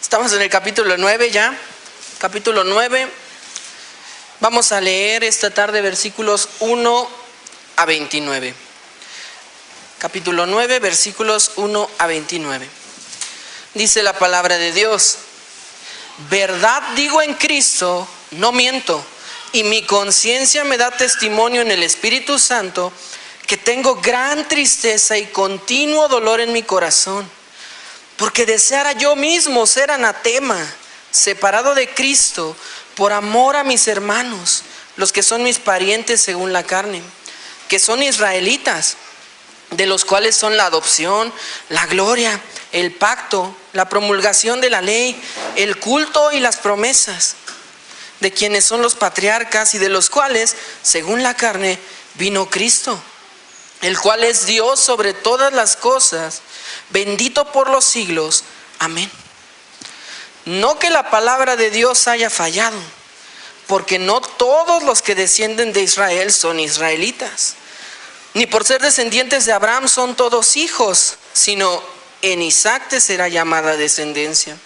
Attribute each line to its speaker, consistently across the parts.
Speaker 1: Estamos en el capítulo 9 ya. Capítulo 9. Vamos a leer esta tarde versículos 1 a 29. Capítulo 9, versículos 1 a 29. Dice la palabra de Dios: verdad digo en Cristo, no miento, y mi conciencia me da testimonio en el Espíritu Santo que tengo gran tristeza y continuo dolor en mi corazón, porque deseara yo mismo ser anatema, separado de Cristo, por amor a mis hermanos, los que son mis parientes según la carne, que son israelitas, de los cuales son la adopción, la gloria, el pacto, la promulgación de la ley, el culto y las promesas, de quienes son los patriarcas y de los cuales, según la carne, vino Cristo, el cual es Dios sobre todas las cosas, bendito por los siglos. Amén. No que la palabra de Dios haya fallado, porque no todos los que descienden de Israel son israelitas, ni por ser descendientes de Abraham son todos hijos, sino en Isaac te será llamada descendencia.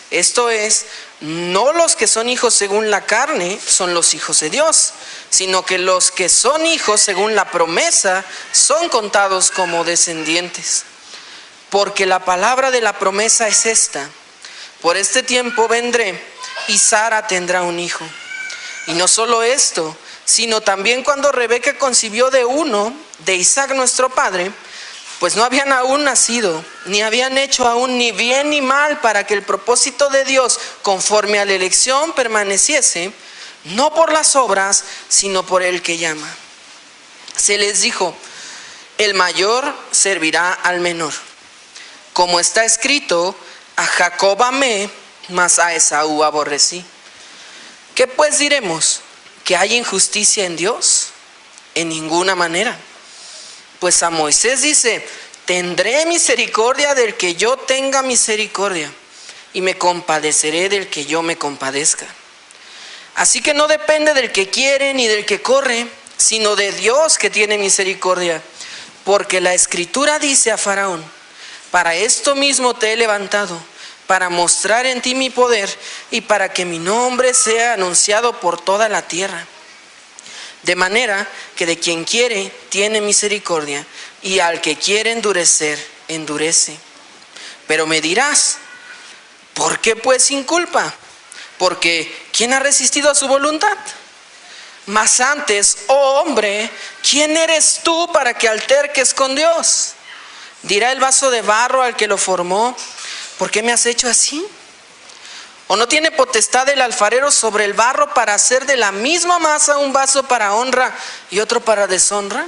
Speaker 1: Esto es, no los que son hijos según la carne son los hijos de Dios, sino que los que son hijos según la promesa son contados como descendientes. Porque la palabra de la promesa es esta: por este tiempo vendré y Sara tendrá un hijo. Y no solo esto, sino también cuando Rebeca concibió de uno, de Isaac nuestro padre, pues no habían aún nacido, ni habían hecho aún ni bien ni mal, para que el propósito de Dios conforme a la elección permaneciese, no por las obras, sino por el que llama. Se les dijo: el mayor servirá al menor. Como está escrito: a Jacob amé, mas a Esaú aborrecí. ¿Qué pues diremos? ¿Que hay injusticia en Dios? En ninguna manera. Pues a Moisés dice: tendré misericordia del que yo tenga misericordia, y me compadeceré del que yo me compadezca. Así que no depende del que quiere ni del que corre, sino de Dios que tiene misericordia. Porque la Escritura dice a Faraón: para esto mismo te he levantado, para mostrar en ti mi poder y para que mi nombre sea anunciado por toda la tierra. De manera que de quien quiere tiene misericordia, y al que quiere endurecer, endurece. Pero me dirás: ¿por qué pues sin culpa? Porque ¿quién ha resistido a su voluntad? Mas antes, oh hombre, ¿quién eres tú para que alterques con Dios? Dirá el vaso de barro al que lo formó: ¿por qué me has hecho así? ¿O no tiene potestad el alfarero sobre el barro para hacer de la misma masa un vaso para honra y otro para deshonra?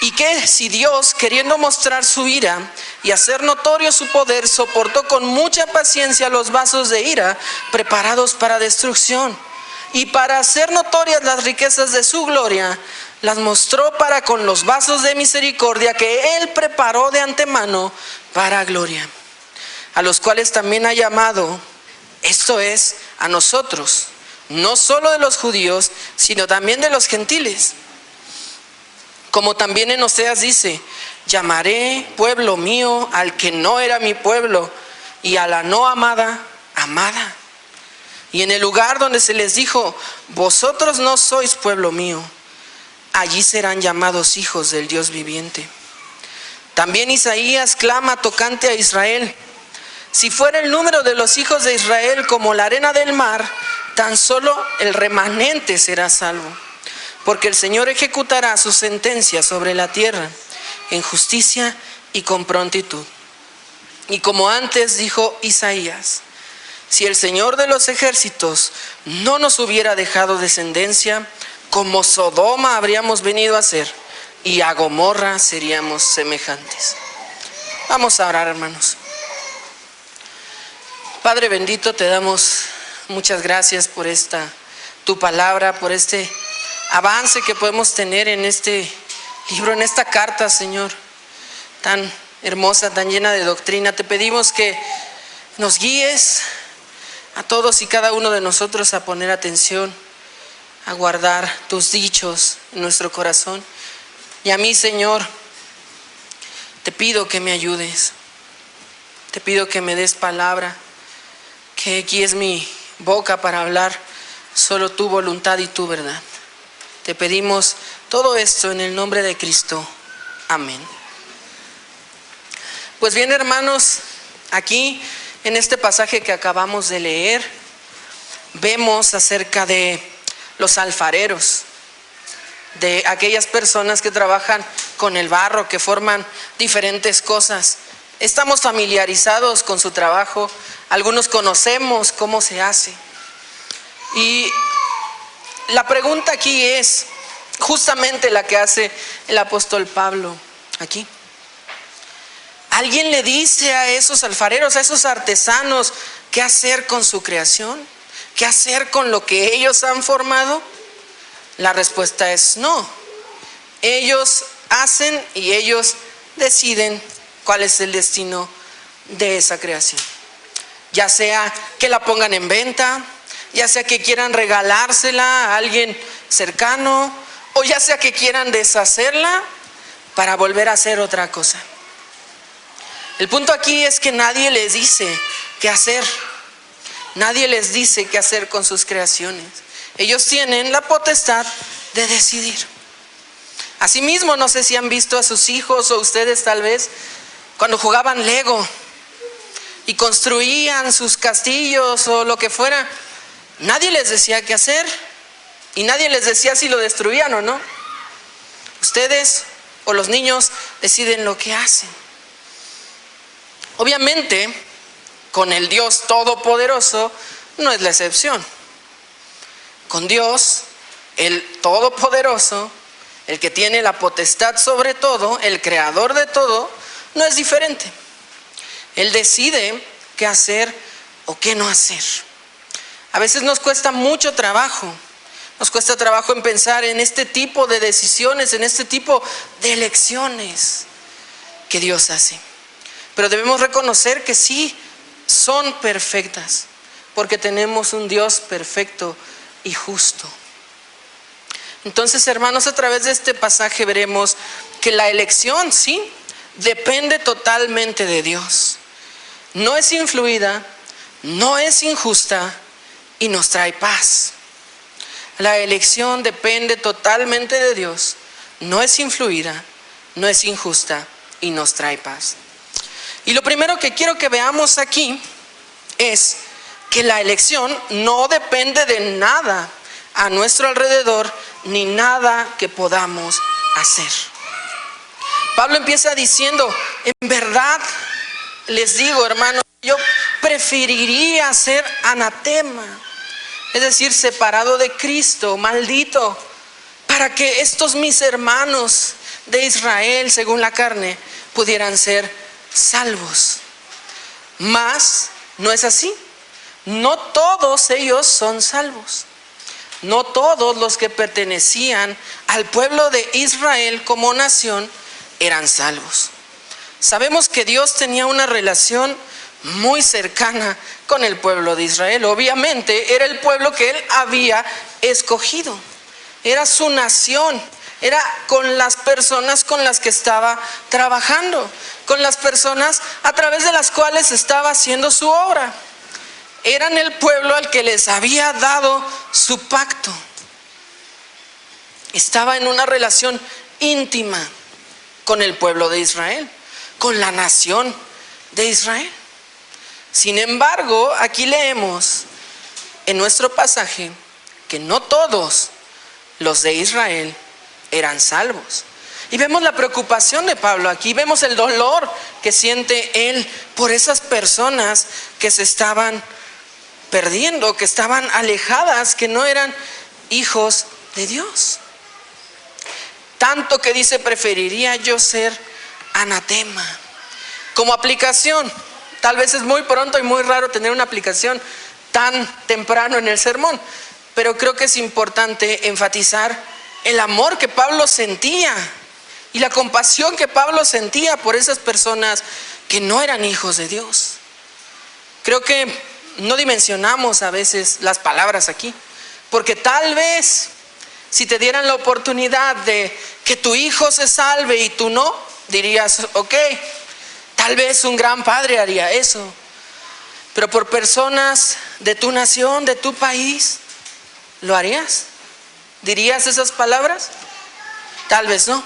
Speaker 1: ¿Y qué si Dios, queriendo mostrar su ira y hacer notorio su poder, soportó con mucha paciencia los vasos de ira preparados para destrucción, y para hacer notorias las riquezas de su gloria, las mostró para con los vasos de misericordia que Él preparó de antemano para gloria? A los cuales también ha llamado, esto es, a nosotros, no solo de los judíos, sino también de los gentiles. Como también en Oseas dice: llamaré pueblo mío al que no era mi pueblo, y a la no amada, amada. Y en el lugar donde se les dijo: vosotros no sois pueblo mío, allí serán llamados hijos del Dios viviente. También Isaías clama tocante a Israel: si fuera el número de los hijos de Israel como la arena del mar, tan solo el remanente será salvo. Porque el Señor ejecutará su sentencia sobre la tierra en justicia y con prontitud. Y como antes dijo Isaías: si el Señor de los ejércitos no nos hubiera dejado descendencia, como Sodoma habríamos venido a ser, y a Gomorra seríamos semejantes. Vamos a orar, hermanos. Padre bendito, te damos muchas gracias por tu palabra, por este avance que podemos tener en este libro, en esta carta, Señor, tan hermosa, tan llena de doctrina. Te pedimos que nos guíes a todos y cada uno de nosotros a poner atención, a guardar tus dichos en nuestro corazón. Y a mí, Señor, te pido que me ayudes, te pido que me des palabra, que aquí es mi boca para hablar solo tu voluntad y tu verdad. Te pedimos todo esto en el nombre de Cristo. Amén. Pues bien, hermanos, aquí en este pasaje que acabamos de leer, vemos acerca de los alfareros, de aquellas personas que trabajan con el barro, que forman diferentes cosas. Estamos familiarizados con su trabajo, algunos conocemos cómo se hace. Y la pregunta aquí es justamente la que hace el apóstol Pablo aquí. ¿Alguien le dice a esos alfareros, a esos artesanos, qué hacer con su creación? ¿Qué hacer con lo que ellos han formado? La respuesta es no. Ellos hacen y ellos deciden cuál es el destino de esa creación. Ya sea que la pongan en venta, ya sea que quieran regalársela a alguien cercano, o ya sea que quieran deshacerla para volver a hacer otra cosa. El punto aquí es que nadie les dice qué hacer. Nadie les dice qué hacer con sus creaciones. Ellos tienen la potestad de decidir. Asimismo, no sé si han visto a sus hijos o ustedes tal vez, cuando jugaban Lego y construían sus castillos o lo que fuera, nadie les decía qué hacer y nadie les decía si lo destruían o no. Ustedes o los niños deciden lo que hacen. Obviamente, con el Dios Todopoderoso no es la excepción. Con Dios, el Todopoderoso, el que tiene la potestad sobre todo, el creador de todo, no es diferente. Él decide qué hacer o qué no hacer. A veces nos cuesta mucho trabajo. Nos cuesta trabajo en pensar en este tipo de decisiones, en este tipo de elecciones que Dios hace. Pero debemos reconocer que sí son perfectas, porque tenemos un Dios perfecto y justo. Entonces, hermanos, a través de este pasaje veremos que la elección, sí, depende totalmente de Dios. No es influida, no es injusta y nos trae paz. La elección depende totalmente de Dios, no es influida, no es injusta y nos trae paz. Y lo primero que quiero que veamos aquí es que la elección no depende de nada a nuestro alrededor, ni nada que podamos hacer. Pablo empieza diciendo, en verdad les digo, hermanos, yo preferiría ser anatema, es decir, separado de Cristo, maldito, para que estos mis hermanos de Israel, según la carne, pudieran ser salvos. Mas no es así. No todos ellos son salvos. No todos los que pertenecían al pueblo de Israel como nación eran salvos. Sabemos que Dios tenía una relación muy cercana con el pueblo de Israel. Obviamente era el pueblo que él había escogido. Era su nación. Era con las personas con las que estaba trabajando, con las personas a través de las cuales estaba haciendo su obra. Eran el pueblo al que les había dado su pacto. Estaba en una relación íntima con el pueblo de Israel, con la nación de Israel. Sin embargo, aquí leemos en nuestro pasaje que no todos los de Israel eran salvos. Y vemos la preocupación de Pablo aquí, vemos el dolor que siente él por esas personas que se estaban perdiendo, que estaban alejadas, que no eran hijos de Dios. Tanto que dice, preferiría yo ser anatema. Como aplicación, tal vez es muy pronto y muy raro tener una aplicación tan temprano en el sermón, pero creo que es importante enfatizar el amor que Pablo sentía y la compasión que Pablo sentía por esas personas que no eran hijos de Dios. Creo que no dimensionamos a veces las palabras aquí, porque tal vez si te dieran la oportunidad de que tu hijo se salve y tú no, dirías, ok, tal vez un gran padre haría eso. Pero por personas de tu nación, de tu país, ¿lo harías? ¿Dirías esas palabras? Tal vez no.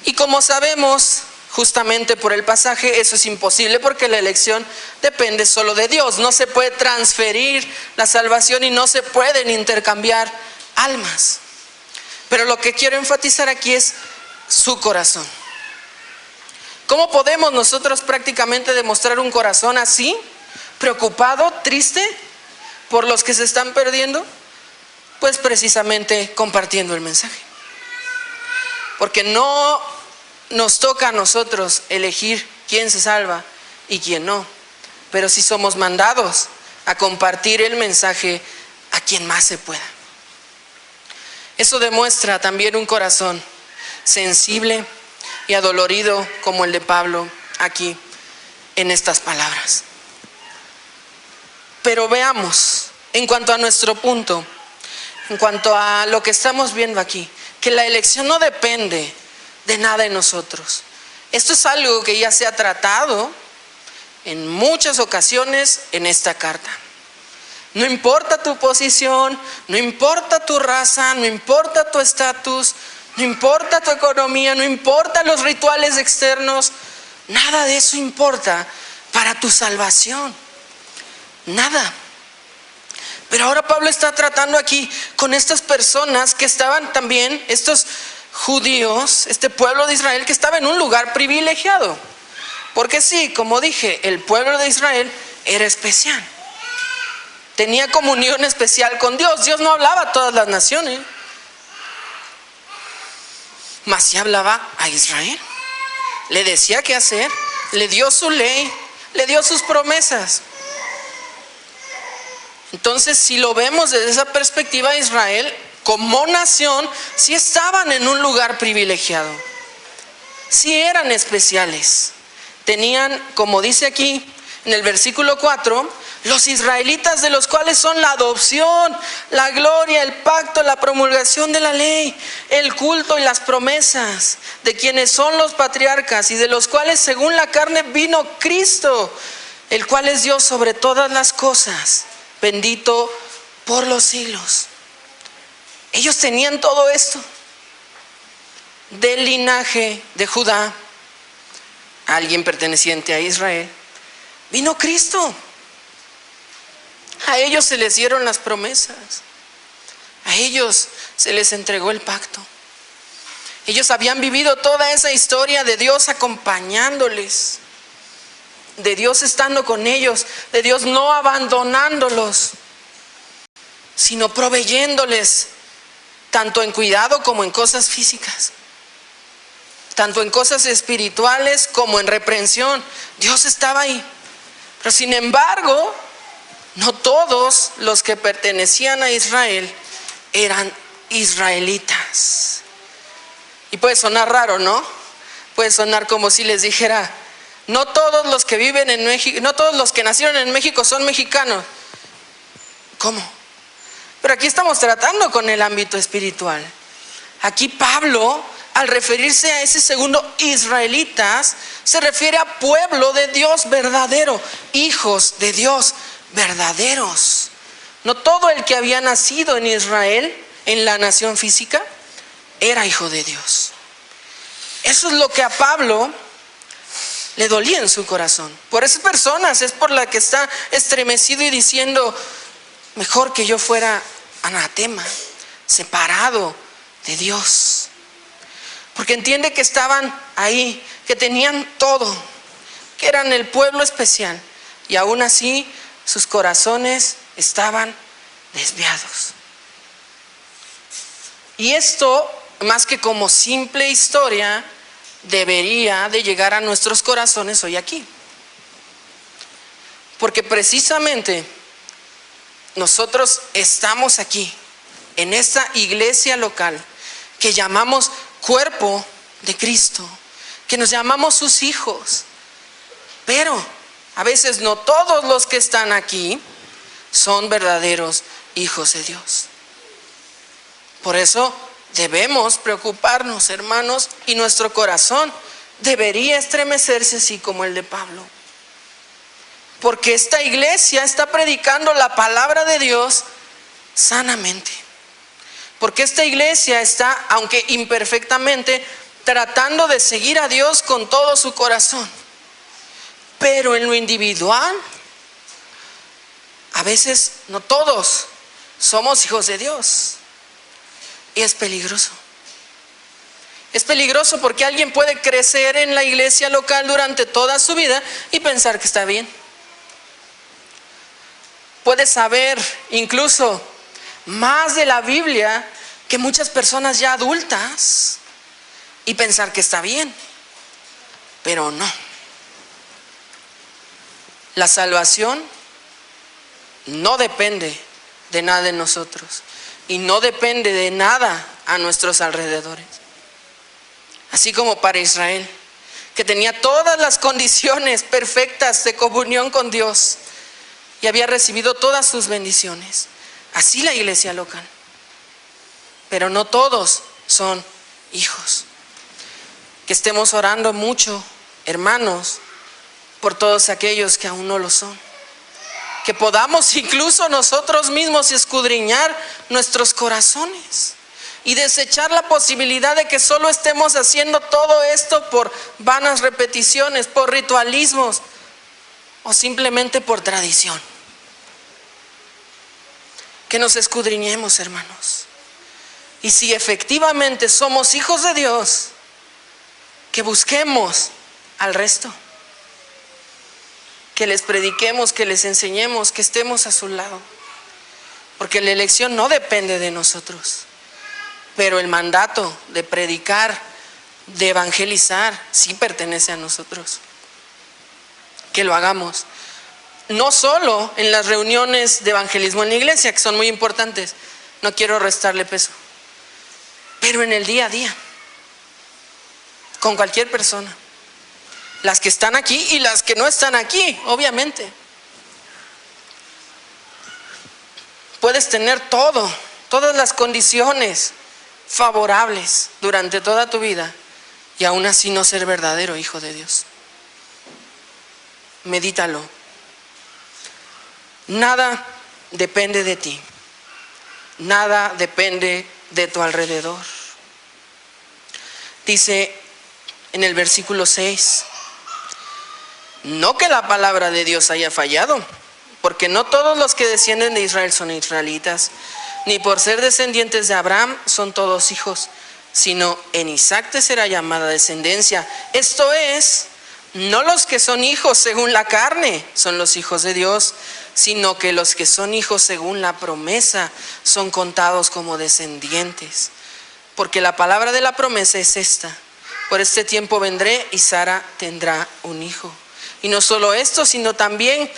Speaker 1: Y como sabemos, justamente por el pasaje, eso es imposible porque la elección depende solo de Dios. No se puede transferir la salvación y no se pueden intercambiar almas. Pero lo que quiero enfatizar aquí es su corazón. ¿Cómo podemos nosotros prácticamente demostrar un corazón así, preocupado, triste por los que se están perdiendo? Pues precisamente compartiendo el mensaje. Porque no nos toca a nosotros elegir quién se salva y quién no, pero sí somos mandados a compartir el mensaje a quien más se pueda. Eso demuestra también un corazón sensible y adolorido como el de Pablo aquí en estas palabras. Pero veamos, en cuanto a nuestro punto, en cuanto a lo que estamos viendo aquí, que la elección no depende de nada en nosotros. Esto es algo que ya se ha tratado en muchas ocasiones en esta carta. No importa tu posición, no importa tu raza, no importa tu estatus, no importa tu economía, no importa los rituales externos, nada de eso importa para tu salvación. Nada. Pero ahora Pablo está tratando aquí con estas personas que estaban también, estos judíos, este pueblo de Israel que estaba en un lugar privilegiado. Porque sí, como dije, el pueblo de Israel era especial. Tenía comunión especial con Dios. Dios no hablaba a todas las naciones, mas sí hablaba a Israel. Le decía qué hacer, le dio su ley, le dio sus promesas. Entonces, si lo vemos desde esa perspectiva, Israel como nación sí estaban en un lugar privilegiado, sí eran especiales. Tenían, como dice aquí en el versículo 4, los israelitas, de los cuales son la adopción, la gloria, el pacto, la promulgación de la ley, el culto y las promesas, de quienes son los patriarcas y de los cuales según la carne vino Cristo, el cual es Dios sobre todas las cosas, bendito por los siglos. Ellos tenían todo esto. Del linaje de Judá, alguien perteneciente a Israel, vino Cristo. A ellos se les dieron las promesas. A ellos se les entregó el pacto. Ellos habían vivido toda esa historia de Dios acompañándoles, de Dios estando con ellos, de Dios no abandonándolos, sino proveyéndoles tanto en cuidado como en cosas físicas, tanto en cosas espirituales como en reprensión. Dios estaba ahí. Pero sin embargo, no todos los que pertenecían a Israel eran israelitas. Y puede sonar raro, ¿no? Puede sonar como si les dijera: no todos los que viven en México, no todos los que nacieron en México son mexicanos. ¿Cómo? Pero aquí estamos tratando con el ámbito espiritual. Aquí Pablo, al referirse a ese segundo israelitas, se refiere a pueblo de Dios verdadero, hijos de Dios verdaderos. No todo el que había nacido en Israel, en la nación física, era hijo de Dios. Eso es lo que a Pablo le dolía en su corazón. Por esas personas es por la que está estremecido y diciendo: mejor que yo fuera anatema, separado de Dios. Porque entiende que estaban ahí, que tenían todo, que eran el pueblo especial, y aún así sus corazones estaban desviados. Y esto, más que como simple historia, debería de llegar a nuestros corazones hoy aquí. Porque precisamente nosotros estamos aquí, en esta iglesia local, que llamamos cuerpo de Cristo, que nos llamamos sus hijos. Pero a veces no todos los que están aquí son verdaderos hijos de Dios. Por eso debemos preocuparnos, hermanos, y nuestro corazón debería estremecerse así como el de Pablo. porque esta iglesia está predicando la palabra de Dios sanamente. Porque esta iglesia está, aunque imperfectamente, tratando de seguir a Dios con todo su corazón. Pero en lo individual, a veces no todos somos hijos de Dios. Y es peligroso. Es peligroso porque alguien puede crecer en la iglesia local durante toda su vida y pensar que está bien. Puede saber incluso más de la Biblia que muchas personas ya adultas y pensar que está bien, pero no. La salvación no depende de nada de nosotros y no depende de nada a nuestros alrededores. Así como para Israel, que tenía todas las condiciones perfectas de comunión con Dios y había recibido todas sus bendiciones. Así la iglesia local. Pero no todos son hijos. Que estemos orando mucho, hermanos, por todos aquellos que aún no lo son. Que podamos incluso nosotros mismos escudriñar nuestros corazones y desechar la posibilidad de que solo estemos haciendo todo esto por vanas repeticiones, por ritualismos o simplemente por tradición. Que nos escudriñemos, hermanos. Y si efectivamente somos hijos de Dios, que busquemos al resto. Que les prediquemos, que les enseñemos, que estemos a su lado. Porque la elección no depende de nosotros. Pero el mandato de predicar, de evangelizar, sí pertenece a nosotros. Que lo hagamos. No solo en las reuniones de evangelismo en la iglesia, que son muy importantes. No quiero restarle peso. Pero en el día a día. Con cualquier persona. Las que están aquí y las que no están aquí, obviamente. Puedes tener todas las condiciones favorables durante toda tu vida y aún así no ser verdadero hijo de Dios. Medítalo. Nada depende de ti. Nada depende de tu alrededor. Dice en el versículo 6, no que la palabra de Dios haya fallado, porque no todos los que descienden de Israel son israelitas, ni por ser descendientes de Abraham son todos hijos, sino en Isaac te será llamada descendencia. Esto es, no los que son hijos según la carne son los hijos de Dios, sino que los que son hijos según la promesa son contados como descendientes. Porque la palabra de la promesa es esta: por este tiempo vendré y Sara tendrá un hijo. Y no solo esto, sino también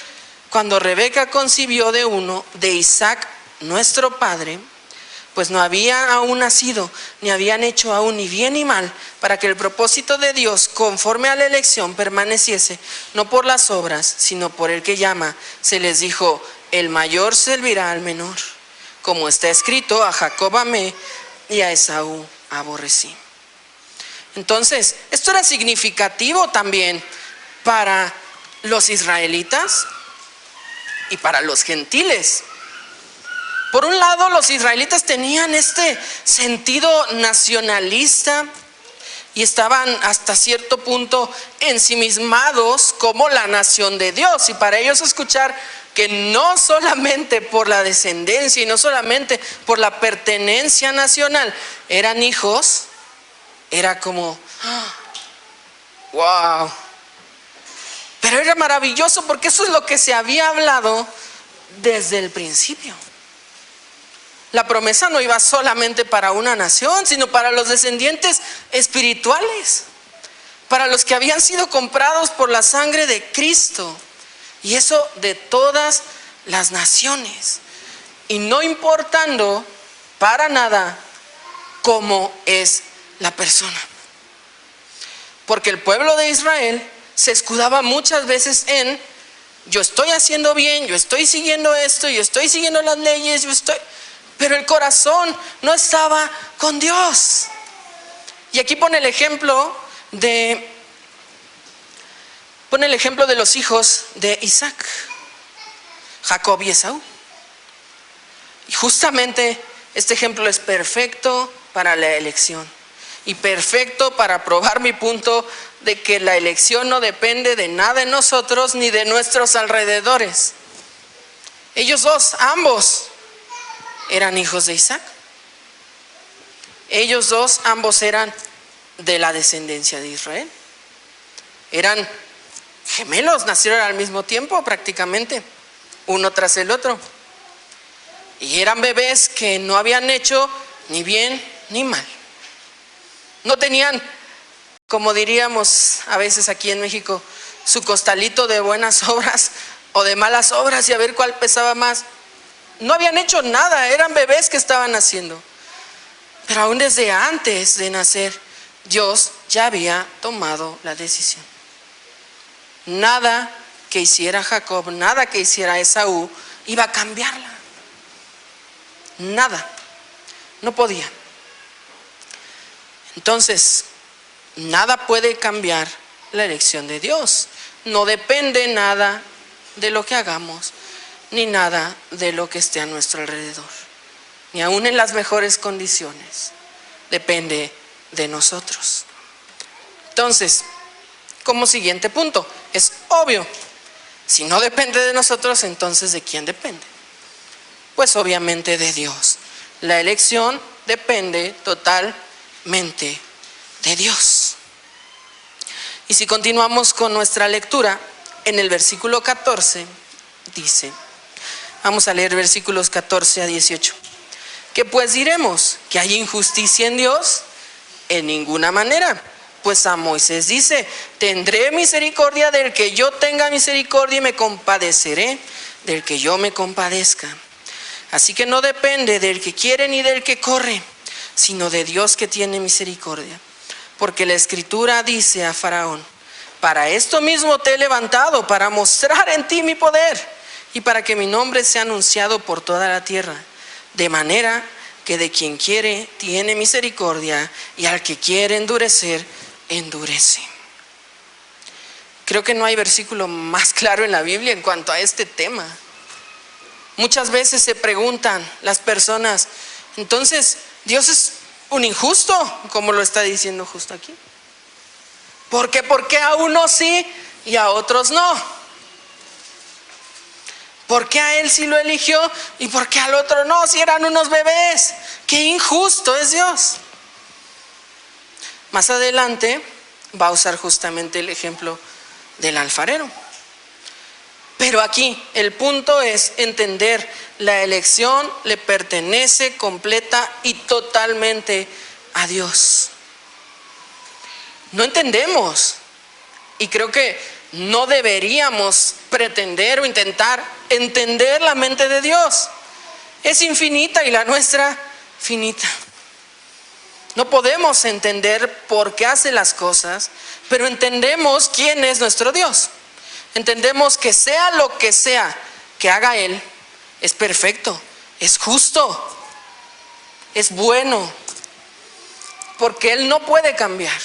Speaker 1: cuando Rebeca concibió de uno, de Isaac, nuestro padre, pues no había aún nacido, ni habían hecho aún ni bien ni mal, para que el propósito de Dios, conforme a la elección, permaneciese, no por las obras, sino por el que llama. Se les dijo, el mayor servirá al menor. Como está escrito, a Jacob amé y a Esaú aborrecí. Entonces, esto era significativo también para los israelitas y para los gentiles. Por un lado, los israelitas tenían este sentido nacionalista y estaban hasta cierto punto ensimismados como la nación de Dios. Y para ellos escuchar que no solamente por la descendencia y no solamente por la pertenencia nacional eran hijos, era como, wow. Pero era maravilloso porque eso es lo que se había hablado desde el principio. La promesa no iba solamente para una nación, sino para los descendientes espirituales, para los que habían sido comprados por la sangre de Cristo, y eso de todas las naciones, y no importando para nada cómo es la persona. Porque el pueblo de Israel se escudaba muchas veces en: yo estoy haciendo bien, yo estoy siguiendo esto, yo estoy siguiendo las leyes, pero el corazón no estaba con Dios. Y aquí pone el ejemplo de pone el ejemplo de los hijos de Isaac, Jacob y Esaú. Y justamente este ejemplo es perfecto para la elección y perfecto para probar mi punto de que la elección no depende de nada en nosotros ni de nuestros alrededores. Ellos dos, ambos, eran hijos de Isaac. Ellos dos, ambos eran de la descendencia de Israel. Eran gemelos, nacieron al mismo tiempo prácticamente, uno tras el otro. Y eran bebés que no habían hecho ni bien ni mal. No tenían, como diríamos a veces aquí en México, su costalito de buenas obras o de malas obras y a ver cuál pesaba más. No habían hecho nada, eran bebés que estaban naciendo. Pero aún desde antes de nacer, Dios ya había tomado la decisión. Nada que hiciera Jacob, nada que hiciera Esaú iba a cambiarla. Nada, no podía. Entonces, nada puede cambiar la elección de Dios. No depende nada de lo que hagamos, ni nada de lo que esté a nuestro alrededor. Ni aún en las mejores condiciones. Depende de nosotros. Entonces, como siguiente punto, es obvio, si no depende de nosotros, entonces ¿de quién depende? Pues obviamente de Dios. La elección depende totalmente de Dios. Y si continuamos con nuestra lectura, en el versículo 14 dice, vamos a leer versículos 14 a 18. ¿Qué pues diremos? ¿Que hay injusticia en Dios? En ninguna manera. Pues a Moisés dice, tendré misericordia del que yo tenga misericordia y me compadeceré del que yo me compadezca. Así que no depende del que quiere ni del que corre, sino de Dios que tiene misericordia. Porque la Escritura dice a Faraón, para esto mismo te he levantado, para mostrar en ti mi poder y para que mi nombre sea anunciado por toda la tierra. De manera que de quien quiere tiene misericordia y al que quiere endurecer, endurece. Creo que no hay versículo más claro en la Biblia en cuanto a este tema. Muchas veces se preguntan las personas, entonces, ¿Dios es un injusto? Como lo está diciendo justo aquí. ¿Por qué? ¿Por qué a unos sí y a otros no? ¿Por qué a él sí lo eligió y por qué al otro no? Si eran unos bebés. ¡Qué injusto es Dios! Más adelante va a usar justamente el ejemplo del alfarero. Pero aquí el punto es entender, la elección le pertenece completa y totalmente a Dios. No entendemos, y creo que no deberíamos pretender o intentar entender la mente de Dios. Es infinita y la nuestra finita. No podemos entender por qué hace las cosas, pero entendemos quién es nuestro Dios. Entendemos que sea lo que sea que haga Él, es perfecto, es justo, es bueno, porque Él no puede cambiar.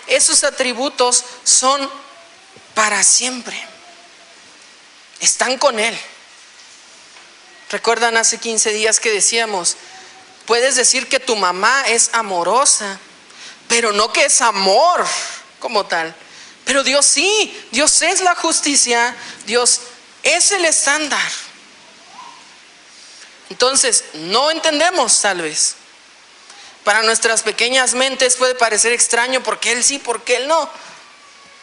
Speaker 1: Esos atributos son para siempre. Están con Él. ¿Recuerdan hace 15 días que decíamos, puedes decir que tu mamá es amorosa, pero no que es amor como tal? Pero Dios sí, Dios es la justicia, Dios es el estándar. Entonces, no entendemos tal vez. Para nuestras pequeñas mentes puede parecer extraño porque Él sí, porque Él no.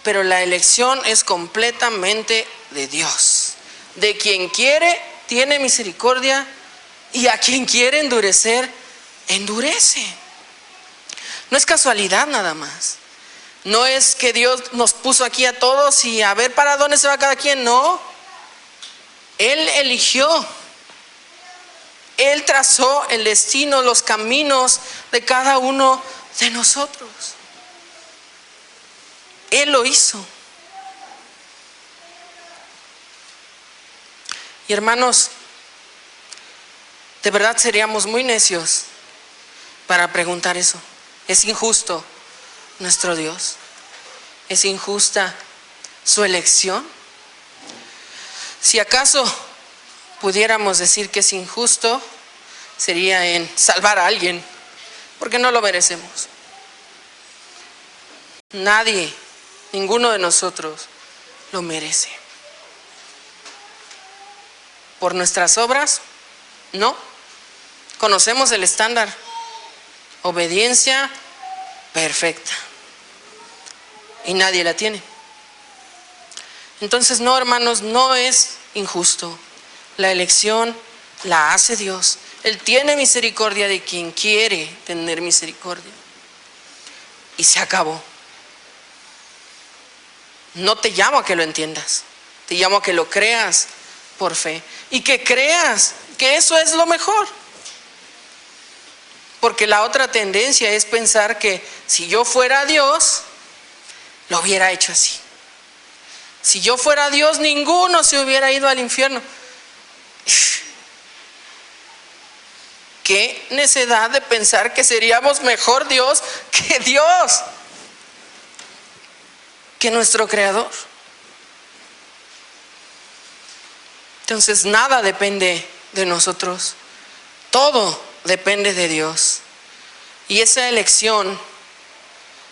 Speaker 1: Pero la elección es completamente de Dios. De quien quiere, tiene misericordia, y a quien quiere endurecer, endurece. No es casualidad nada más. No es que Dios nos puso aquí a todos y a ver para dónde se va cada quien. No. Él eligió. Él trazó el destino, los caminos de cada uno de nosotros. Él lo hizo. Y hermanos, de verdad seríamos muy necios para preguntar eso. ¿Es injusto nuestro Dios? ¿Es injusta su elección. Si acaso pudiéramos decir que es injusto, sería en salvar a alguien, porque no lo merecemos. Nadie, ninguno de nosotros lo merece. ¿Por nuestras obras? No. Conocemos el estándar. Obediencia perfecta. Y nadie la tiene. Entonces, no, hermanos, no es injusto. La elección la hace Dios. Él tiene misericordia de quien quiere tener misericordia. Y se acabó. No te llamo a que lo entiendas. Te llamo a que lo creas por fe. Y que creas que eso es lo mejor. Porque la otra tendencia es pensar que si yo fuera Dios, lo hubiera hecho así. Si yo fuera Dios, ninguno se hubiera ido al infierno. Qué necedad de pensar que seríamos mejor Dios que Dios, que nuestro Creador. Entonces nada depende de nosotros, todo depende de Dios. Y esa elección,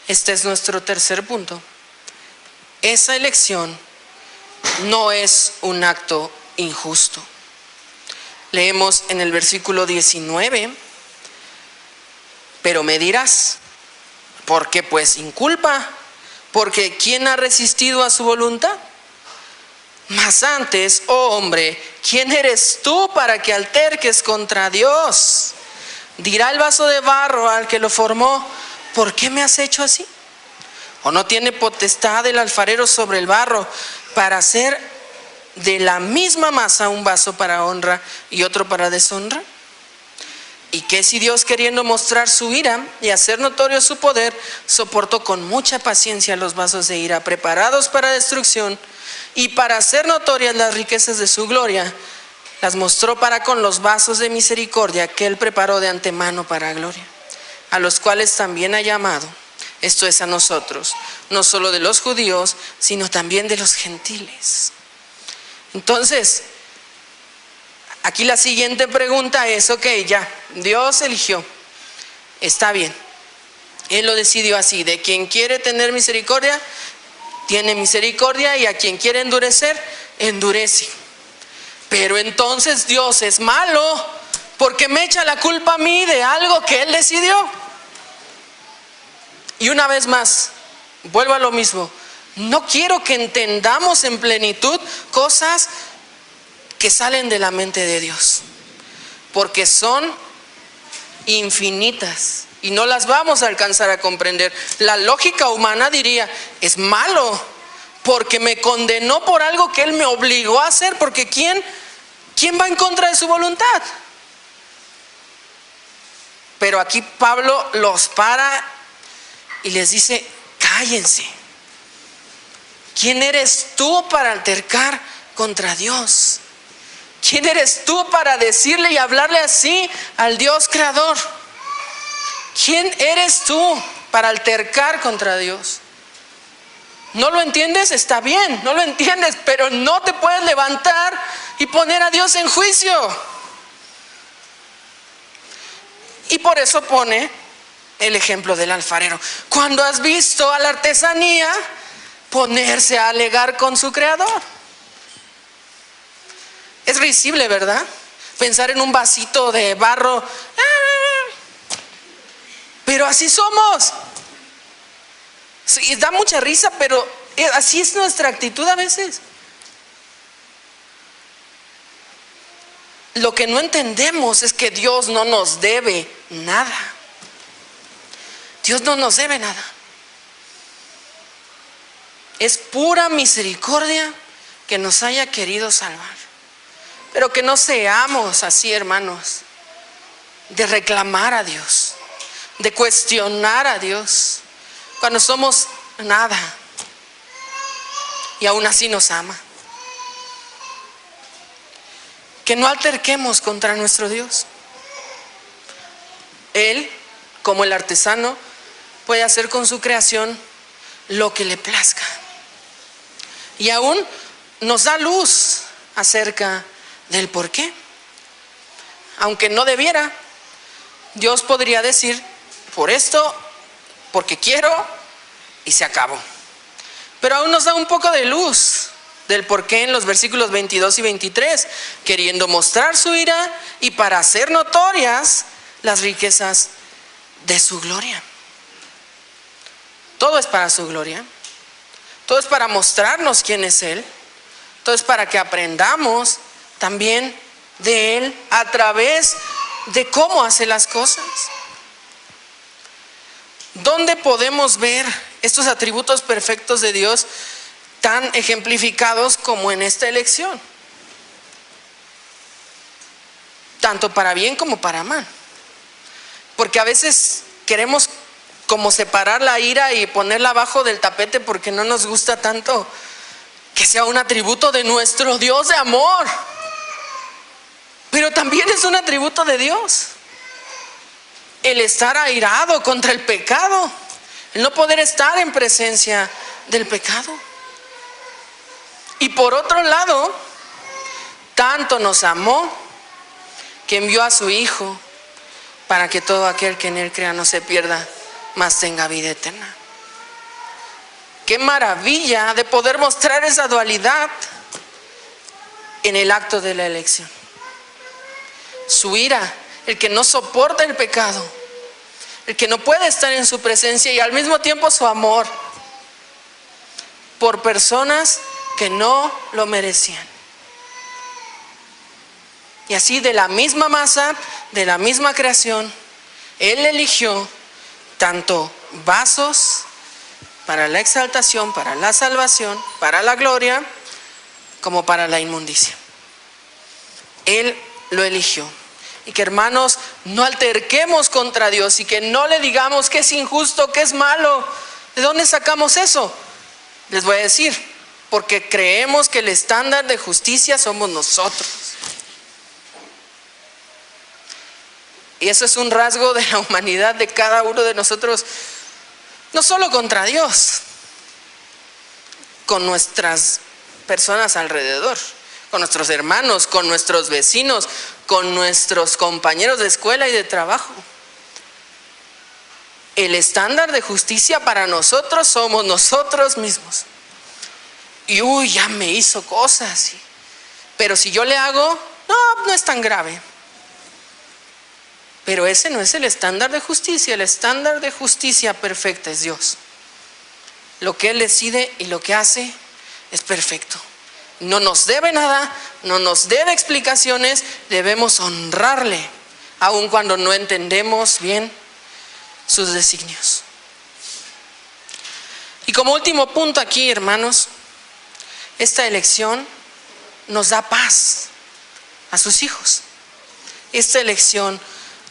Speaker 1: este es nuestro tercer punto, esa elección no es un acto injusto. Leemos en el versículo 19, pero me dirás, ¿por qué pues inculpa? Porque ¿quién ha resistido a su voluntad? Mas antes, oh hombre, ¿quién eres tú para que alterques contra Dios? Dirá el vaso de barro al que lo formó, ¿por qué me has hecho así? ¿O no tiene potestad el alfarero sobre el barro para hacer de la misma masa un vaso para honra y otro para deshonra? ¿Y qué si Dios, queriendo mostrar su ira y hacer notorio su poder, soportó con mucha paciencia los vasos de ira preparados para destrucción, y para hacer notorias las riquezas de su gloria, las mostró para con los vasos de misericordia que él preparó de antemano para gloria, a los cuales también ha llamado, esto es a nosotros, no solo de los judíos, sino también de los gentiles? Entonces, aquí la siguiente pregunta es, ok, ya, Dios eligió, está bien, Él lo decidió así, de quien quiere tener misericordia, tiene misericordia, y a quien quiere endurecer, endurece. Pero entonces Dios es malo, porque me echa la culpa a mí de algo que Él decidió. Y una vez más, vuelvo a lo mismo, no quiero que entendamos en plenitud cosas que salen de la mente de Dios, porque son infinitas y no las vamos a alcanzar a comprender. La lógica humana diría, es malo porque me condenó por algo que Él me obligó a hacer, porque ¿quién va en contra de su voluntad? Pero aquí Pablo los para y les dice, cállense. ¿Quién eres tú para altercar contra Dios? ¿Quién eres tú para decirle y hablarle así al Dios creador? ¿Quién eres tú para altercar contra Dios? ¿No lo entiendes? Está bien, no lo entiendes, pero no te puedes levantar y poner a Dios en juicio. Y por eso pone el ejemplo del alfarero. Cuando has visto a la artesanía ponerse a alegar con su creador. Es risible, ¿verdad? Pensar en un vasito de barro. Pero así somos. Sí, da mucha risa, pero así es nuestra actitud a veces. Lo que no entendemos es que Dios no nos debe nada. Dios no nos debe nada. Es pura misericordia que nos haya querido salvar. Pero que no seamos así, hermanos, de reclamar a Dios, de cuestionar a Dios, cuando somos nada y aún así nos ama. Que no alterquemos contra nuestro Dios. Él, como el artesano, puede hacer con su creación lo que le plazca. Y aún nos da luz acerca del por qué. Aunque no debiera, Dios podría decir, por esto, porque quiero, y se acabó. Pero aún nos da un poco de luz del por qué en los versículos 22 y 23, queriendo mostrar su ira y para hacer notorias las riquezas de su gloria. Todo es para su gloria. Todo es para mostrarnos quién es Él. Todo es para que aprendamos también de Él a través de cómo hace las cosas. ¿Dónde podemos ver estos atributos perfectos de Dios tan ejemplificados como en esta elección? Tanto para bien como para mal. Porque a veces queremos como separar la ira y ponerla abajo del tapete porque no nos gusta tanto que sea un atributo de nuestro Dios de amor. Pero también es un atributo de Dios el estar airado contra el pecado, el no poder estar en presencia del pecado. Y por otro lado, tanto nos amó que envió a su Hijo para que todo aquel que en Él crea no se pierda, mas tenga vida eterna. Qué maravilla de poder mostrar esa dualidad en el acto de la elección. Su ira, el que no soporta el pecado, el que no puede estar en su presencia, y al mismo tiempo su amor por personas que no lo merecían. Y así, de la misma masa, de la misma creación, Él eligió tanto vasos para la exaltación, para la salvación, para la gloria, como para la inmundicia. Él lo eligió. Y que, hermanos, no alterquemos contra Dios y que no le digamos que es injusto, que es malo. ¿De dónde sacamos eso? Les voy a decir, porque creemos que el estándar de justicia somos nosotros. Y eso es un rasgo de la humanidad de cada uno de nosotros, no solo contra Dios, con nuestras personas alrededor, con nuestros hermanos, con nuestros vecinos, con nuestros compañeros de escuela y de trabajo. El estándar de justicia para nosotros somos nosotros mismos. Y ya me hizo cosas, pero si yo le hago, no es tan grave. Pero ese no es el estándar de justicia. El estándar de justicia perfecta es Dios. Lo que Él decide y lo que hace es perfecto. No nos debe nada, no nos debe explicaciones, debemos honrarle, aun cuando no entendemos bien sus designios. Y como último punto aquí, hermanos, esta elección nos da paz a sus hijos. Esta elección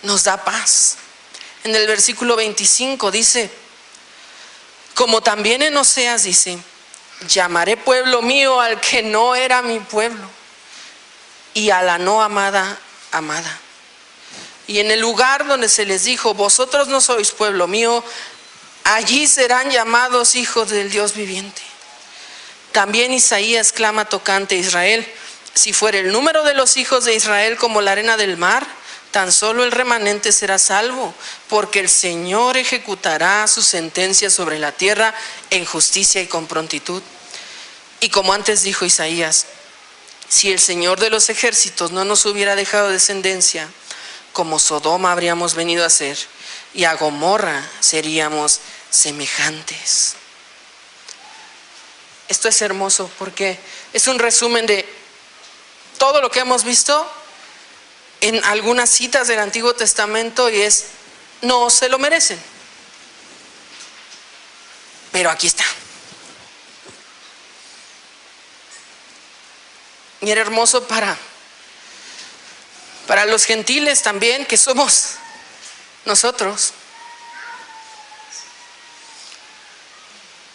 Speaker 1: nos da paz. En el versículo 25 dice, como también en Oseas dice, llamaré pueblo mío al que no era mi pueblo, y a la no amada, amada. Y en el lugar donde se les dijo, vosotros no sois pueblo mío, allí serán llamados hijos del Dios viviente. También Isaías clama tocante a Israel, si fuera el número de los hijos de Israel como la arena del mar, tan solo el remanente será salvo, porque el Señor ejecutará su sentencia sobre la tierra en justicia y con prontitud. Y como antes dijo Isaías, si el Señor de los ejércitos no nos hubiera dejado descendencia, como Sodoma habríamos venido a ser, y a Gomorra seríamos semejantes. Esto es hermoso porque es un resumen de todo lo que hemos visto en algunas citas del Antiguo Testamento, y es, no se lo merecen. Pero aquí está. Y era hermoso para los gentiles también, que somos nosotros,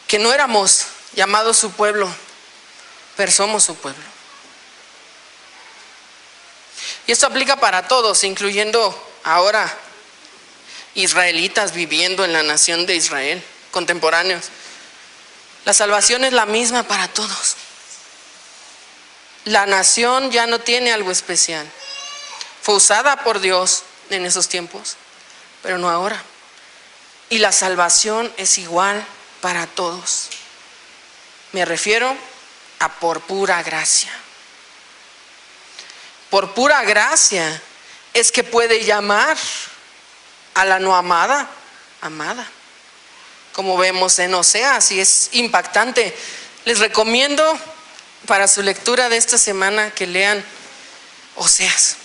Speaker 1: que no éramos llamados su pueblo, pero somos su pueblo. Y esto aplica para todos, incluyendo ahora israelitas viviendo en la nación de Israel, contemporáneos. La salvación es la misma para todos. La nación ya no tiene algo especial. Fue usada por Dios en esos tiempos, pero no ahora. Y la salvación es igual para todos. Me refiero a por pura gracia. Por pura gracia es que puede llamar a la no amada, amada. Como vemos en Oseas, y es impactante. Les recomiendo para su lectura de esta semana que lean Oseas.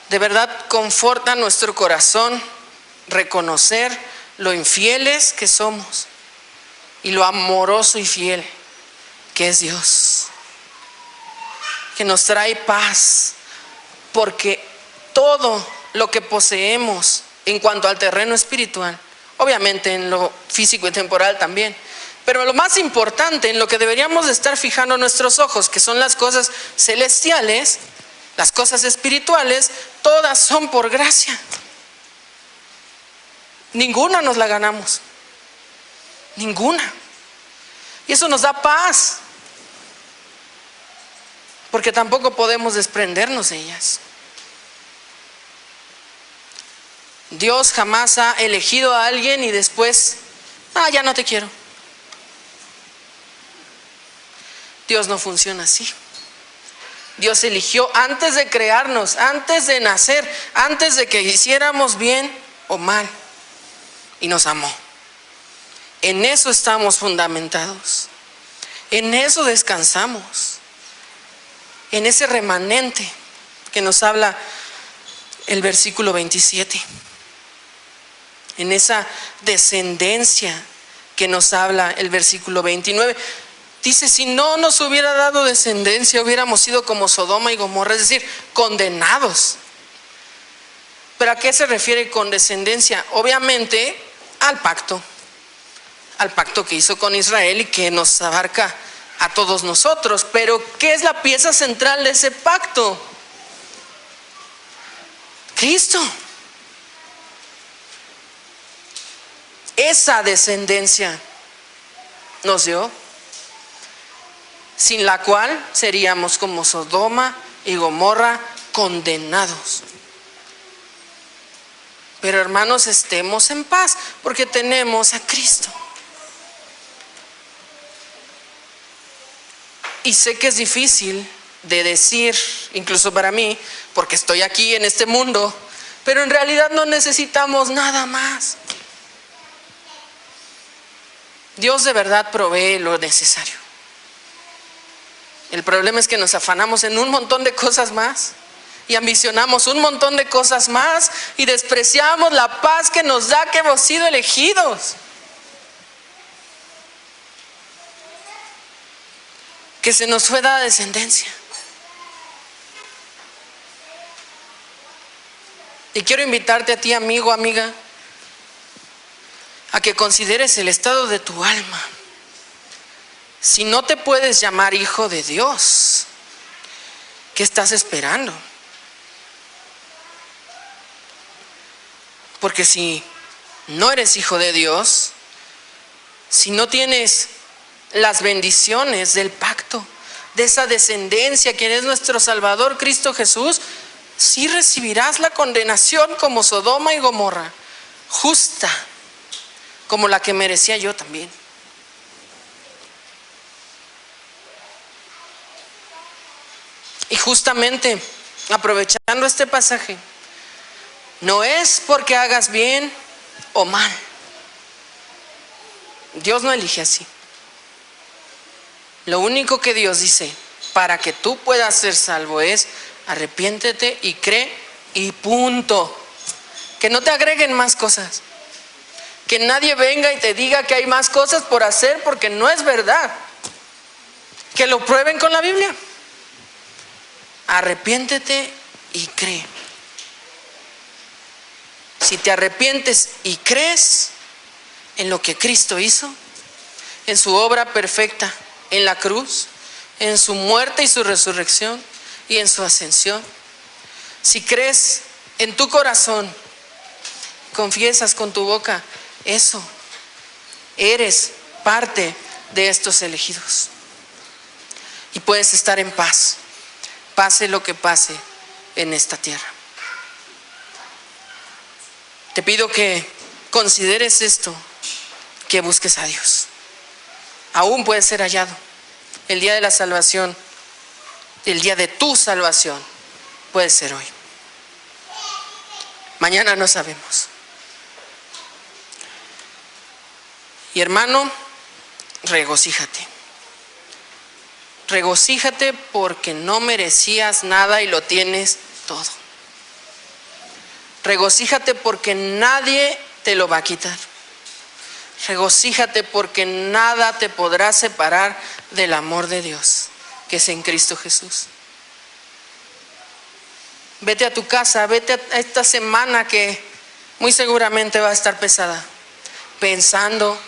Speaker 1: De verdad conforta nuestro corazón reconocer lo infieles que somos y lo amoroso y fiel que es Dios, que nos trae paz, porque todo lo que poseemos en cuanto al terreno espiritual, obviamente en lo físico y temporal también, pero lo más importante, en lo que deberíamos de estar fijando nuestros ojos, que son las cosas celestiales, las cosas espirituales, todas son por gracia. Ninguna nos la ganamos, ninguna. Y eso nos da paz, porque tampoco podemos desprendernos de ellas. Dios jamás ha elegido a alguien y después, ya no te quiero. Dios no funciona así. Dios eligió antes de crearnos, antes de nacer, antes de que hiciéramos bien o mal, y nos amó. En eso estamos fundamentados, en eso descansamos, en ese remanente que nos habla el versículo 27, en esa descendencia que nos habla el versículo 29. Dice, si no nos hubiera dado descendencia, hubiéramos sido como Sodoma y Gomorra, es decir, condenados. ¿Pero a qué se refiere con descendencia? Obviamente al pacto que hizo con Israel y que nos abarca a todos nosotros. Pero ¿qué es la pieza central de ese pacto? Cristo. Esa descendencia nos dio, sin la cual seríamos como Sodoma y Gomorra, condenados. Pero hermanos, estemos en paz porque tenemos a Cristo. Y sé que es difícil de decir, incluso para mí, porque estoy aquí en este mundo, pero en realidad no necesitamos nada más. Dios de verdad provee lo necesario. El problema es que nos afanamos en un montón de cosas más y ambicionamos un montón de cosas más y despreciamos la paz que nos da que hemos sido elegidos, que se nos fue dada descendencia. Y quiero invitarte a ti, amigo, amiga, a que consideres el estado de tu alma. Si no te puedes llamar hijo de Dios, ¿qué estás esperando? Porque si no eres hijo de Dios, si no tienes las bendiciones del pacto, de esa descendencia que es nuestro Salvador Cristo Jesús, sí recibirás la condenación como Sodoma y Gomorra, justa, como la que merecía yo también. Y justamente, aprovechando este pasaje, no es porque hagas bien o mal. Dios no elige así. Lo único que Dios dice para que tú puedas ser salvo es arrepiéntete y cree y punto. Que no te agreguen más cosas. Que nadie venga y te diga que hay más cosas por hacer porque no es verdad. Que lo prueben con la Biblia. Arrepiéntete y cree. Si te arrepientes y crees en lo que Cristo hizo, en su obra perfecta en la cruz, en su muerte y su resurrección y en su ascensión, si crees en tu corazón, confiesas con tu boca eso, eres parte de estos elegidos. Y puedes estar en paz, pase lo que pase en esta tierra. Te pido que consideres esto, que busques a Dios. Aún puede ser hallado. El día de la salvación, el día de tu salvación, puede ser hoy. Mañana no sabemos. Y hermano, regocíjate. Regocíjate porque no merecías nada y lo tienes todo. Regocíjate porque nadie te lo va a quitar. Regocíjate porque nada te podrá separar del amor de Dios, que es en Cristo Jesús. Vete a tu casa, vete a esta semana que muy seguramente va a estar pesada, pensando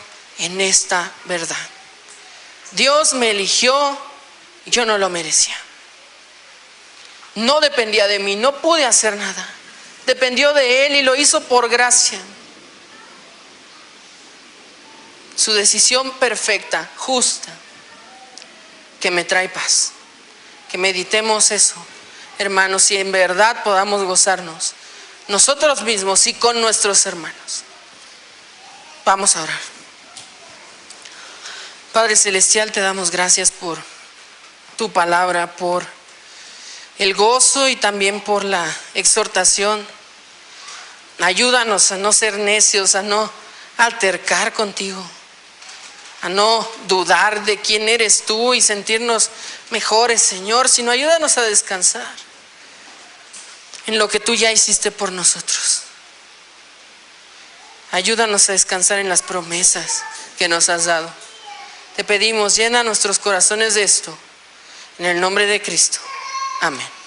Speaker 1: en esta verdad. Dios me eligió y yo no lo merecía. No dependía de mí, no pude hacer nada. Dependió de Él y lo hizo por gracia. Su decisión perfecta, justa, que me trae paz. Que meditemos eso, hermanos, y en verdad podamos gozarnos nosotros mismos y con nuestros hermanos. Vamos a orar. Padre Celestial, te damos gracias por tu palabra, por el gozo y también por la exhortación. Ayúdanos a no ser necios, a no altercar contigo, a no dudar de quién eres tú y sentirnos mejores, Señor, sino ayúdanos a descansar en lo que tú ya hiciste por nosotros. Ayúdanos a descansar en las promesas que nos has dado. Te pedimos, llena nuestros corazones de esto, en el nombre de Cristo. Amén.